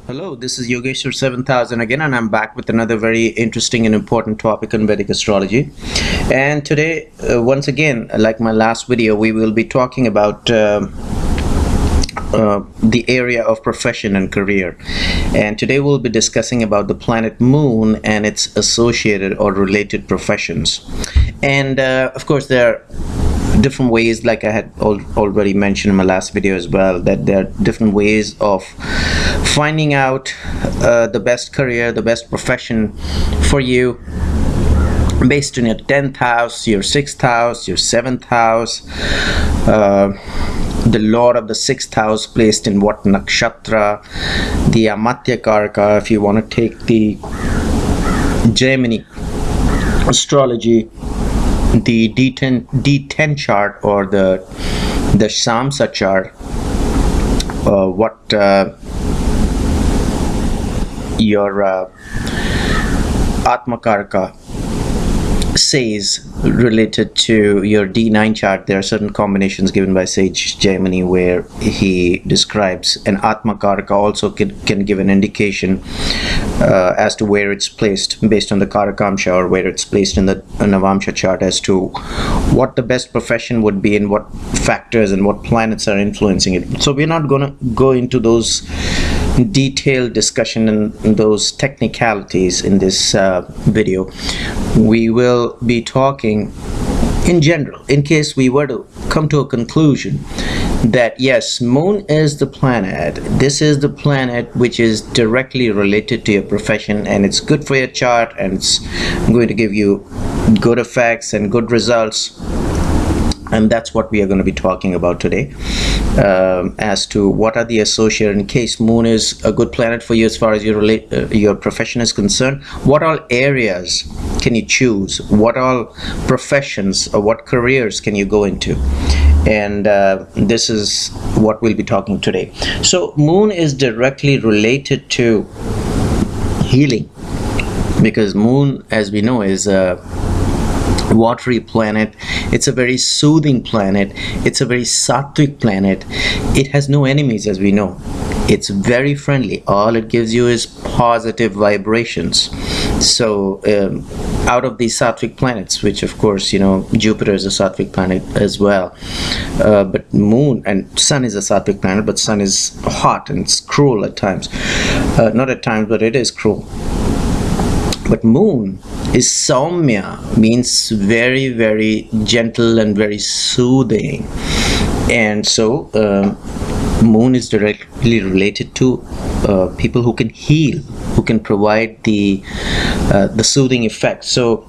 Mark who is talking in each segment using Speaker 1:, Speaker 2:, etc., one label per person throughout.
Speaker 1: Hello, this is Yogeshwar 7000 again, and I'm back with another very interesting and important topic on Vedic astrology. And today, once again, like my last video, we will be talking about the area of profession and career. And today we'll be discussing about the planet Moon and its associated or related professions. And of course, there are different ways, like I had already mentioned in my last video as well, that there are different ways of finding out the best career, the best profession for you based on your 10th house, your 6th house, your 7th house, the lord of the 6th house placed in what nakshatra, the Amatya Karaka, if you want to take the Gemini astrology, the D10 chart, or the Samsa chart, what your Atmakarka says related to your D9 chart. There are certain combinations given by Sage Gemini where he describes an Atmakarka also can give an indication as to where it's placed based on the Karakamsha, or where it's placed in the Navamsha chart, as to what the best profession would be and what factors and what planets are influencing it. So we're not going to go into those detailed discussion and those technicalities in this video. We will be talking in general, in case we were to come to a conclusion that yes, Moon is the planet. This is the planet which is directly related to your profession, and it's good for your chart, and it's going to give you good effects and good results. And that's what we are going to be talking about today, as to what are the associated, in case Moon is a good planet for you as far as your profession is concerned. What all areas can you choose? What all professions or what careers can you go into? And this is what we'll be talking today. So Moon is directly related to healing, because Moon, as we know, is a watery planet. It's a very soothing planet. It's a very sattvic planet. It has no enemies, as we know. It's very friendly. All it gives you is positive vibrations. So out of these sattvic planets, which of course, you know, Jupiter is a sattvic planet as well, but Moon and Sun is a sattvic planet, but Sun is hot and it's cruel at times. Not at times, but it is cruel. But Moon is Saumya, means very, very gentle and very soothing. And so Moon is directly related to people who can heal, who can provide the soothing effect. So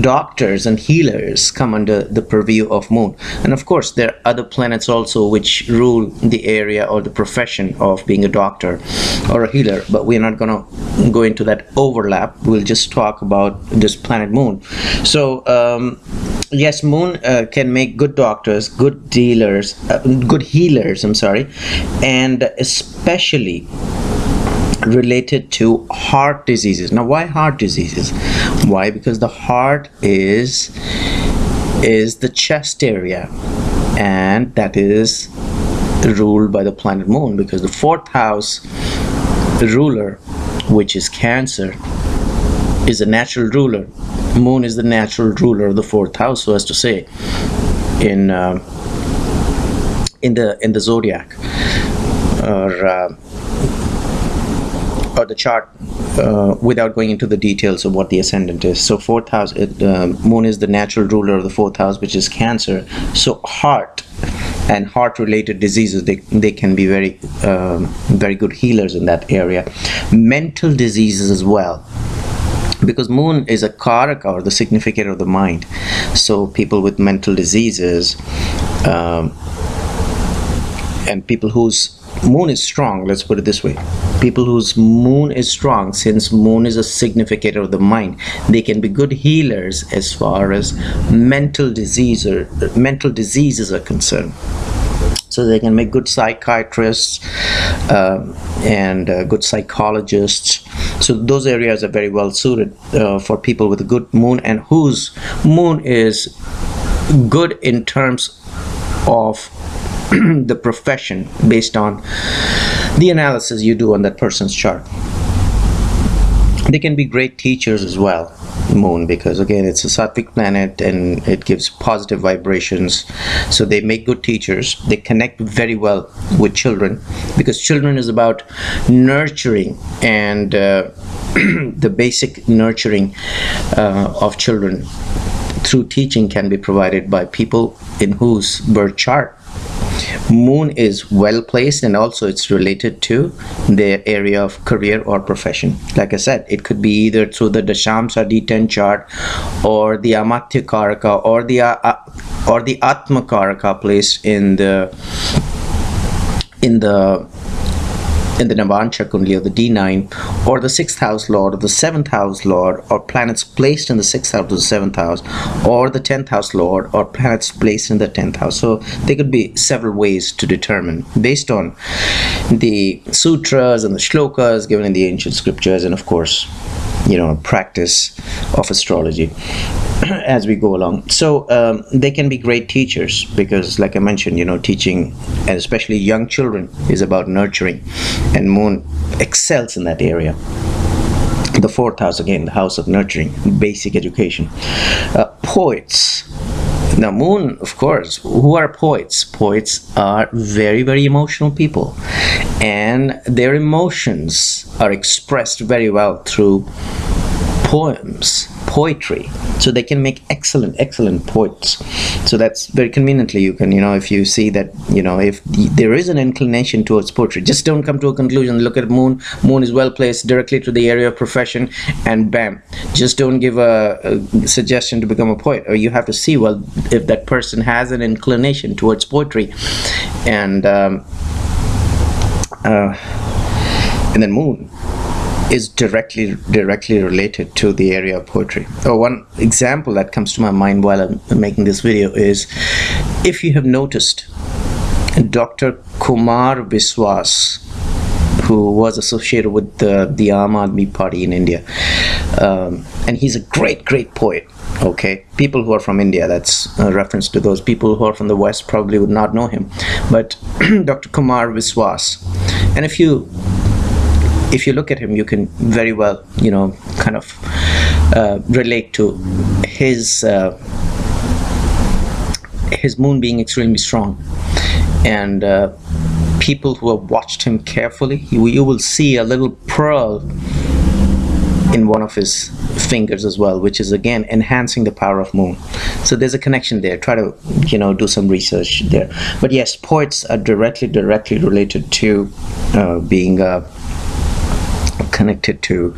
Speaker 1: doctors and healers come under the purview of Moon. And of course, there are other planets also which rule the area or the profession of being a doctor or a healer, but we're not going to go into that overlap. We'll just talk about this planet Moon. So yes, Moon can make good doctors, good dealers, good healers, I'm sorry, and especially related to heart diseases. Now, why heart diseases? Why? Because the heart is the chest area, and that is ruled by the planet Moon, because the 4th house ruler, which is Cancer, is a natural ruler. Moon is the natural ruler of the 4th house, so as to say, in the zodiac, or the chart, without going into the details of what the ascendant is. So 4th house, Moon is the natural ruler of the 4th house, which is Cancer. So heart and heart-related diseases, they can be very very good healers in that area. Mental diseases as well, because Moon is a Karaka, or the significator of the mind. So people with mental diseases, and people whose Moon is strong, let's put it this way, people whose Moon is strong, since Moon is a significator of the mind, they can be good healers as far as mental diseases are concerned. So they can make good psychiatrists and good psychologists. So those areas are very well suited for people with a good Moon, and whose Moon is good in terms of the profession, based on the analysis you do on that person's chart. They can be great teachers as well, moon, because again it's a sattvic planet and it gives positive vibrations, so they make good teachers. They connect very well with children, because children is about nurturing, and the basic nurturing of children through teaching can be provided by people in whose birth chart moon is well placed, and also it's related to their area of career or profession. Like I said, it could be either through the Dashamsa D10 chart, or the Amatya Karaka, or the Atma Karaka placed in the Navansha Kundali, or the D9, or the 6th house lord, or the 7th house lord, or planets placed in the 6th house or the 7th house, or the 10th house lord, or planets placed in the 10th house. So there could be several ways to determine based on the sutras and the shlokas given in the ancient scriptures, and of course, practice of astrology as we go along. So they can be great teachers, because like I mentioned, teaching, and especially young children, is about nurturing, and moon excels in that area. The 4th house, again, the house of nurturing, basic education. Poets. Now moon, of course, who are poets? Poets are very, very emotional people, and their emotions are expressed very well through poetry. So they can make excellent poets. So that's very conveniently, you can, if you see that, if there is an inclination towards poetry, just don't come to a conclusion, look at moon is well placed directly to the area of profession, and bam, just don't give a suggestion to become a poet. Or you have to see, well, if that person has an inclination towards poetry, and then moon is directly related to the area of poetry. One example that comes to my mind while I'm making this video is, if you have noticed, Dr. Kumar Biswas, who was associated with the Aam Aadmi Party in India, and he's a great poet. Okay, people who are from India, that's a reference to those people who are from the West probably would not know him, but Dr. Kumar Biswas, and if you look at him, you can very well, kind of relate to his moon being extremely strong. And people who have watched him carefully, you will see a little pearl in one of his fingers as well, which is again enhancing the power of moon. So there's a connection there. Try to do some research there. But yes, poets are directly related to being connected to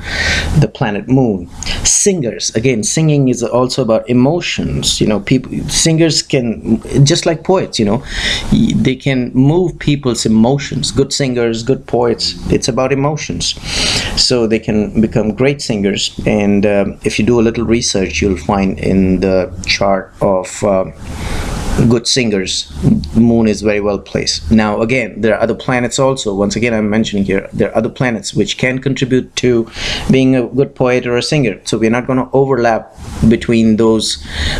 Speaker 1: the planet moon. Singers, again, singing is also about emotions. Singers can, just like poets, they can move people's emotions. Good singers, good poets, it's about emotions. So they can become great singers. And if you do a little research, you'll find in the chart of good singers, moon is very well placed. Now again, there are other planets also. Once again, I'm mentioning here, there are other planets which can contribute to being a good poet or a singer. So we're not going to overlap between those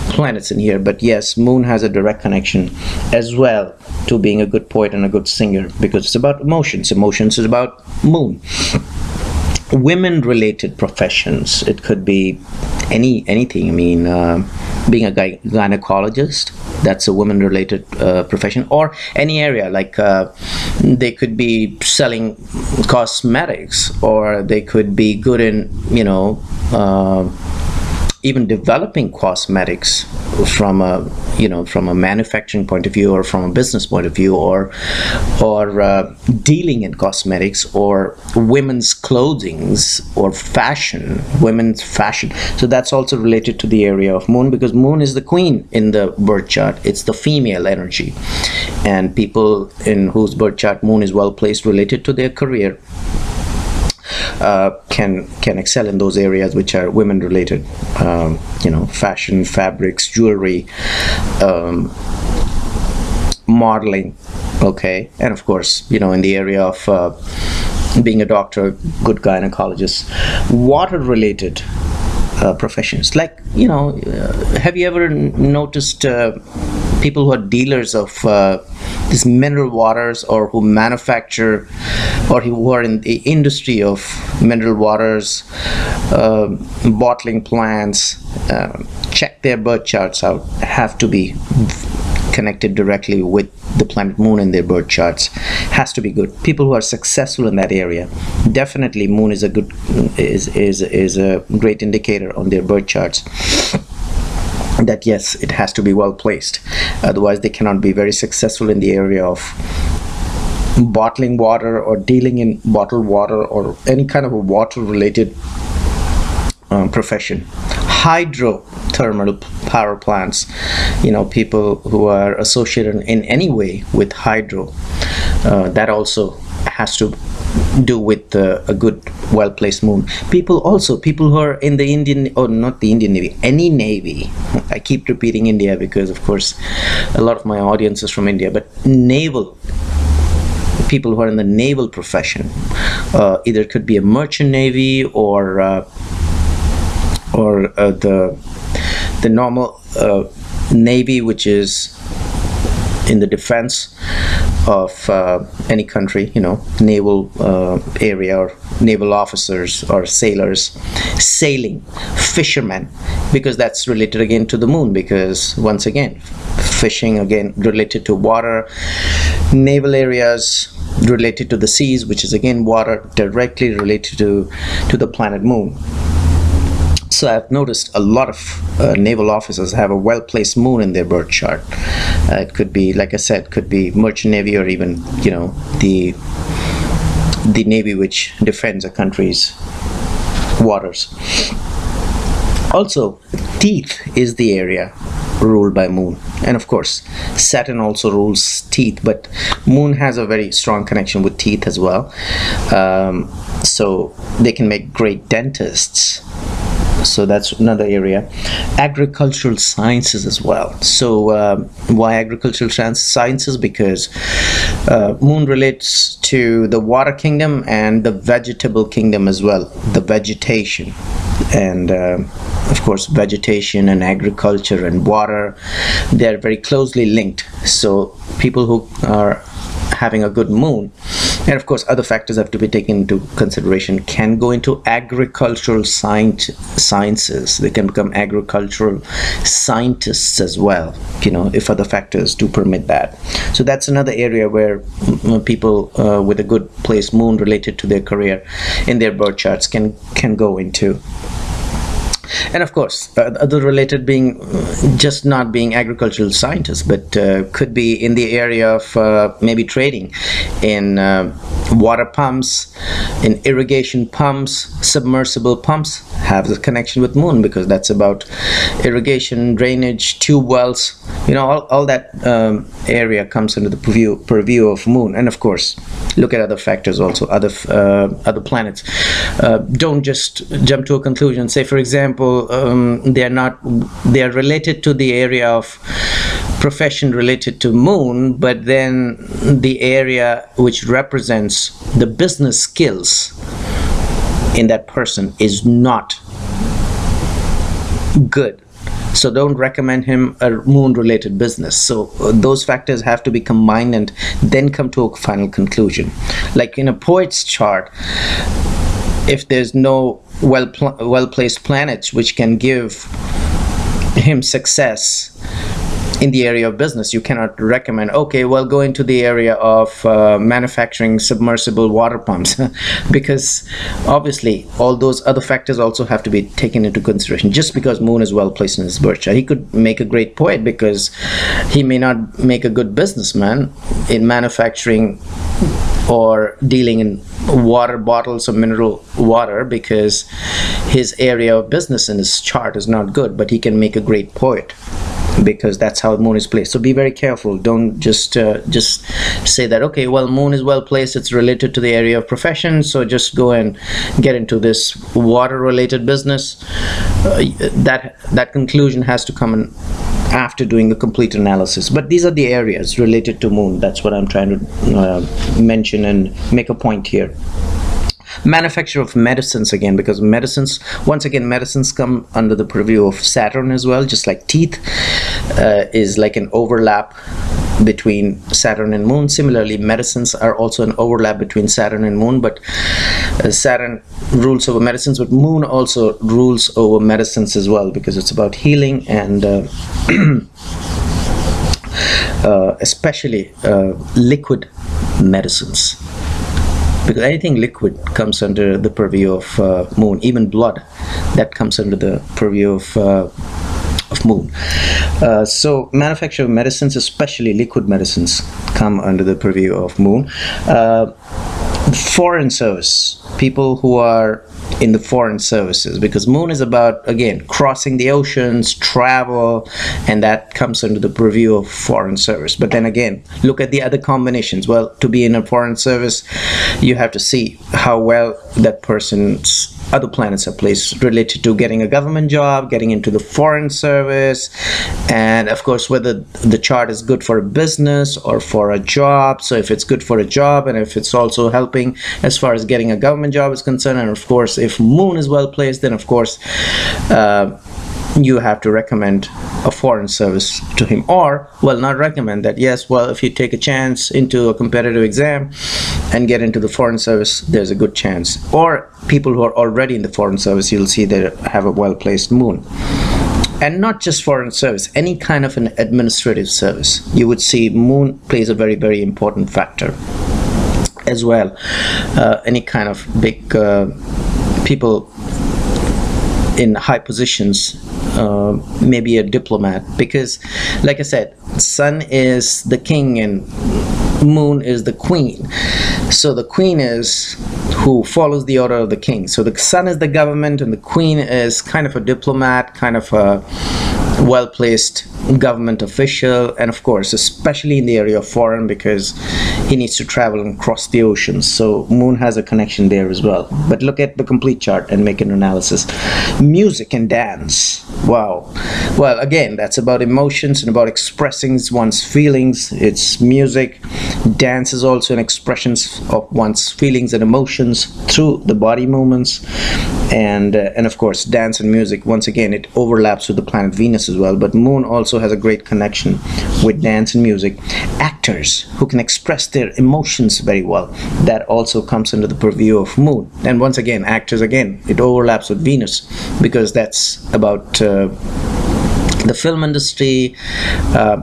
Speaker 1: planets in here. But yes, moon has a direct connection as well to being a good poet and a good singer, because it's about emotions. Emotions is about moon. Women related professions, it could be anything. I mean, being a gynecologist, that's a woman related profession. Or any area, like they could be selling cosmetics, or they could be good in even developing cosmetics from a manufacturing point of view, or from a business point of view, or dealing in cosmetics, or women's clothings, or women's fashion. So that's also related to the area of moon, because moon is the queen in the birth chart. It's the female energy, and people in whose birth chart moon is well placed related to their career can excel in those areas which are women related. Fashion, fabrics, jewelry, modeling, okay, and of course, in the area of being a doctor, good gynecologist. Water related professions, like have you ever noticed people who are dealers of these mineral waters, or who manufacture, or who are in the industry of mineral waters, bottling plants, check their birth charts out. Have to be connected directly with the planet moon in their birth charts. Has to be good. People who are successful in that area, definitely moon is a good is a great indicator on their birth charts, that yes, it has to be well placed. Otherwise they cannot be very successful in the area of bottling water, or dealing in bottled water, or any kind of a water related profession. Hydrothermal power plants, people who are associated in any way with hydro, that also has to do with a good well-placed moon. People who are in the Indian, or not the Indian Navy, any Navy. I keep repeating India because of course a lot of my audience is from India, but naval people who are in the naval profession, either it could be a merchant navy, or the normal navy, which is in the defense of any country, naval area, or naval officers or sailors, sailing, fishermen, because that's related again to the moon, because once again, fishing again related to water, naval areas related to the seas, which is again water, directly related to the planet moon. So I've noticed a lot of naval officers have a well-placed moon in their birth chart. It could be, like I said, could be merchant navy, or even the navy which defends a country's waters. Also, teeth is the area ruled by moon, and of course Saturn also rules teeth, but moon has a very strong connection with teeth as well. So they can make great dentists. So that's another area. Agricultural sciences as well. So why agricultural sciences? Because moon relates to the water kingdom and the vegetable kingdom as well, the vegetation. And of course vegetation and agriculture and water, they're very closely linked. So people who are having a good moon, and of course other factors have to be taken into consideration, can go into agricultural sciences. They can become agricultural scientists as well, if other factors do permit that. So that's another area where people with a good placed moon related to their career in their birth charts can go into. And of course other related being just not being agricultural scientists, but could be in the area of maybe trading in water pumps, in irrigation pumps, submersible pumps, have the connection with moon, because that's about irrigation, drainage, tube wells, all that area comes under the purview of moon. And of course look at other factors also, other planets. Don't just jump to a conclusion. Say for example, they are related to the area of profession related to moon, but then the area which represents the business skills in that person is not good. So don't recommend him a moon related business. So those factors have to be combined and then come to a final conclusion. Like in a poet's chart, if there's no well-placed planets which can give him success in the area of business, you cannot recommend, okay, well, go into the area of manufacturing submersible water pumps, because obviously all those other factors also have to be taken into consideration. Just because moon is well placed in his birth chart, he could make a great poet, because he may not make a good businessman in manufacturing or dealing in water bottles of mineral water, because his area of business in his chart is not good, but he can make a great poet, because that's how moon is placed. So be very careful. Don't just say that, okay, well, moon is well placed, it's related to the area of profession, so just go and get into this water related business. That conclusion has to come in after doing a complete analysis. But these are the areas related to moon. That's what I'm trying to mention and make a point here. Manufacture of medicines again, because medicines, once again, medicines come under the purview of Saturn as well, just like teeth is like an overlap between Saturn and Moon. Similarly, medicines are also an overlap between Saturn and Moon, but Saturn rules over medicines, but Moon also rules over medicines as well, because it's about healing and especially liquid medicines, because anything liquid comes under the purview of Moon. Even blood, that comes under the purview of Moon. So manufacture of medicines, especially liquid medicines, come under the purview of Moon. Foreign service, people who are in the foreign services, because Moon is about, again, crossing the oceans, travel, and that comes under the purview of foreign service. But then again, look at the other combinations. Well, to be in a foreign service, you have to see how well that person's other planets are placed related to getting a government job, getting into the foreign service, and of course whether the chart is good for a business or for a job. So if it's good for a job, and if it's also helping as far as getting a government job is concerned, and of course if Moon is well placed, then of course you have to recommend a foreign service to him, or, well, not recommend that. Yes, well, if you take a chance into a competitive exam and get into the foreign service, there's a good chance. Or people who are already in the foreign service, you'll see they have a well-placed Moon. And not just foreign service, any kind of an administrative service, you would see Moon plays a very, very important factor as well. Any kind of big people in high positions, maybe a diplomat, because like I said, Sun is the king and Moon is the queen. So the queen is who follows the order of the king. So the Sun is the government and the queen is kind of a diplomat, kind of a well-placed government official, and of course especially in the area of foreign, because he needs to travel and cross the oceans. So Moon has a connection there as well. But look at the complete chart and make an analysis. Music and dance, wow. Well, again, that's about emotions and about expressing one's feelings. It's music. Dance is also an expression of one's feelings and emotions through the body movements, and of course dance and music, once again, it overlaps with the planet Venus as well. But Moon also has a great connection with dance and music. Actors who can express their emotions very well, that also comes under the purview of Moon. And once again, actors, again, it overlaps with Venus, because that's about the film industry,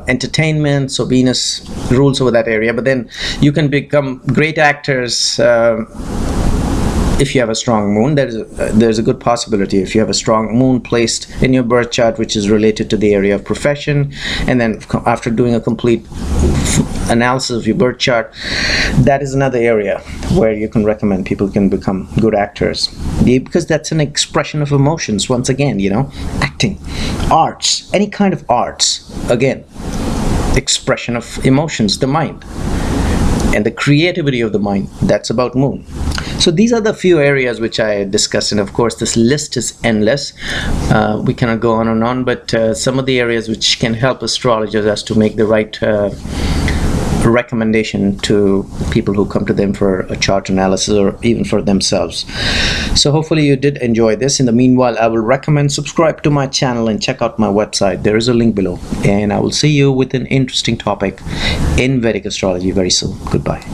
Speaker 1: entertainment. So Venus rules over that area. But then you can become great actors if you have a strong Moon. There's a good possibility if you have a strong Moon placed in your birth chart, which is related to the area of profession. And then after doing a complete analysis of your birth chart, that is another area where you can recommend people can become good actors, because that's an expression of emotions. Once again, you know, acting, arts, any kind of arts, again, expression of emotions, the mind and the creativity of the mind, that's about Moon. So these are the few areas which I discussed, and of course this list is endless. We cannot go on and on, but some of the areas which can help astrologers as to make the right recommendation to people who come to them for a chart analysis, or even for themselves. So hopefully you did enjoy this. In the meanwhile, I will recommend subscribe to my channel and check out my website. There is a link below, and I will see you with an interesting topic in Vedic astrology very soon. Goodbye.